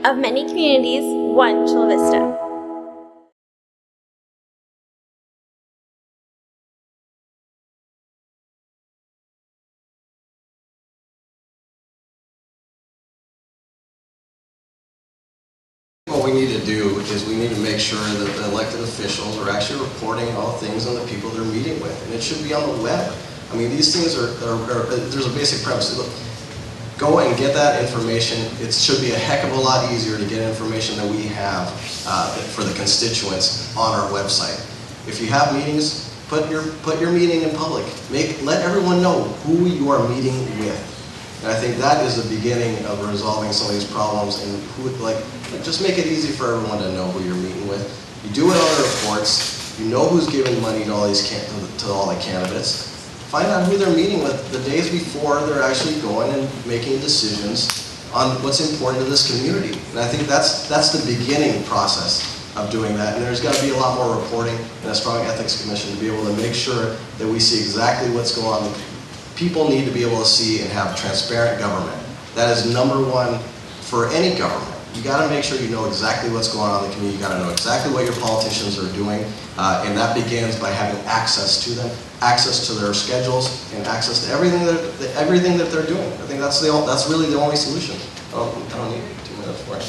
Of many communities, one Chula Vista. What we need to do is we need to make sure that the elected officials are actually reporting all things on the people they're meeting with, and it should be on the web. I mean, these things there's a basic premise. Look, go and get that information. It should be a heck of a lot easier to get information that we have for the constituents on our website. If you have meetings, put your meeting in public. Let everyone know who you are meeting with. And I think that is the beginning of resolving some of these problems, and just make it easy for everyone to know who you're meeting with. You do it on the reports. You know who's giving money to all these to all the candidates. Find out who they're meeting with the days before they're actually going and making decisions on what's important to this community. And I think that's the beginning process of doing that. And there's got to be a lot more reporting and a strong ethics commission to be able to make sure that we see exactly what's going on. People need to be able to see and have transparent government. That is number one for any government. You got to make sure you know exactly what's going on in the community. You got to know exactly what your politicians are doing, and that begins by having access to them, access to their schedules, and access to everything that they're doing. I think that's really the only solution. I don't need 2 minutes for it.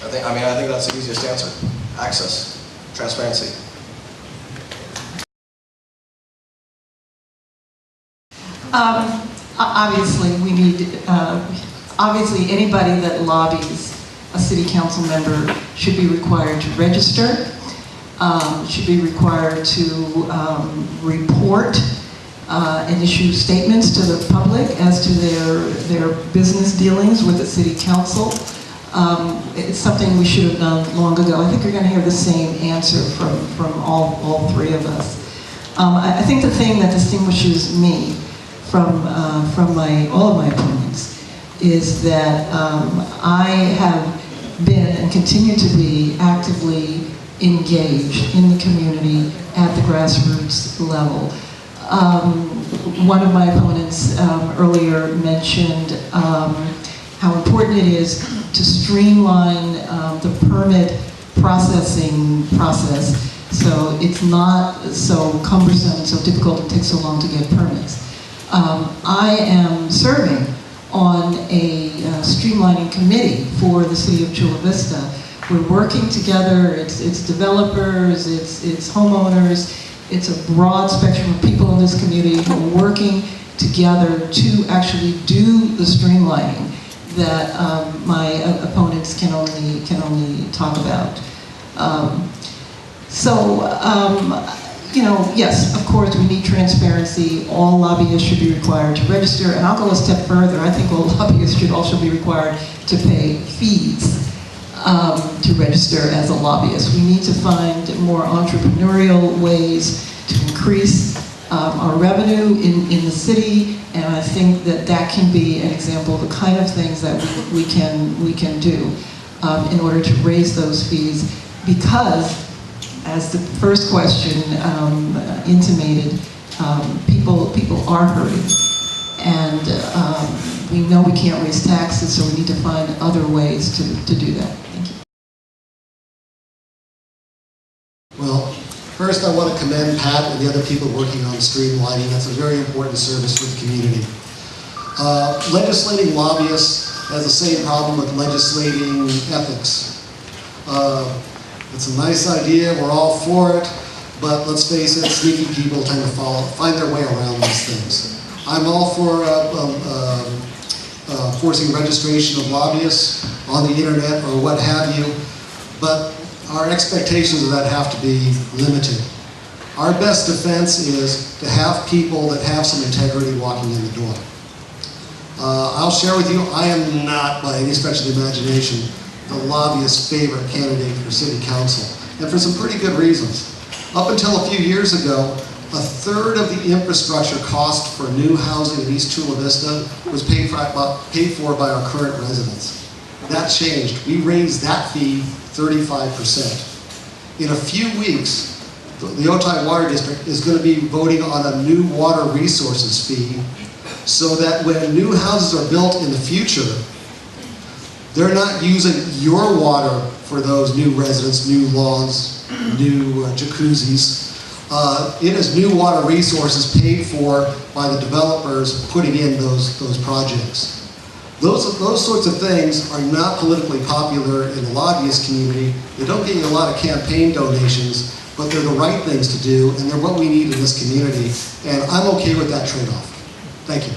I think that's the easiest answer. Access, transparency. Obviously, we need, obviously anybody that lobbies a city council member should be required to register, should be required to report and issue statements to the public as to their business dealings with the city council. It's something we should have done long ago. I think you're going to hear the same answer from all three of us. I think the thing that distinguishes me from all of my opponents is that I have been and continue to be actively engaged in the community at the grassroots level. One of my opponents earlier mentioned how important it is to streamline the permit processing process so it's not so cumbersome and so difficult and takes so long to get permits. I am serving on a streamlining committee for the city of Chula Vista. We're working together, it's developers, it's homeowners, it's a broad spectrum of people in this community who are working together to actually do the streamlining that my opponents can only talk about. You know, yes, of course, we need transparency. All lobbyists should be required to register, and I'll go a step further. I think all lobbyists should also be required to pay fees to register as a lobbyist. We need to find more entrepreneurial ways to increase our revenue in the city, and I think that can be an example of the kind of things that we can do in order to raise those fees, because as the first question intimated, people are hurting, and we know we can't raise taxes, so we need to find other ways to do that. Thank you. Well, first I want to commend Pat and the other people working on streamlining. That's a very important service for the community. Legislating lobbyists has the same problem with legislating ethics. It's a nice idea, we're all for it, but let's face it, sneaky people tend to find their way around these things. I'm all for forcing registration of lobbyists on the internet or what have you, but our expectations of that have to be limited. Our best defense is to have people that have some integrity walking in the door. I'll share with you, I am not, by any stretch of the imagination, the lobbyist's favorite candidate for city council, and for some pretty good reasons. Up until a few years ago, 1/3 of the infrastructure cost for new housing in East Chula Vista was paid for by our current residents. That changed. We raised that fee 35%. In a few weeks, the Otay Water District is going to be voting on a new water resources fee, so that when new houses are built in the future, They're not using your water for those new residents, new lawns, new jacuzzis. It is new water resources paid for by the developers putting in those projects. Those sorts of things are not politically popular in the lobbyist community. They don't get you a lot of campaign donations, but they're the right things to do, and they're what we need in this community. And I'm okay with that trade-off. Thank you.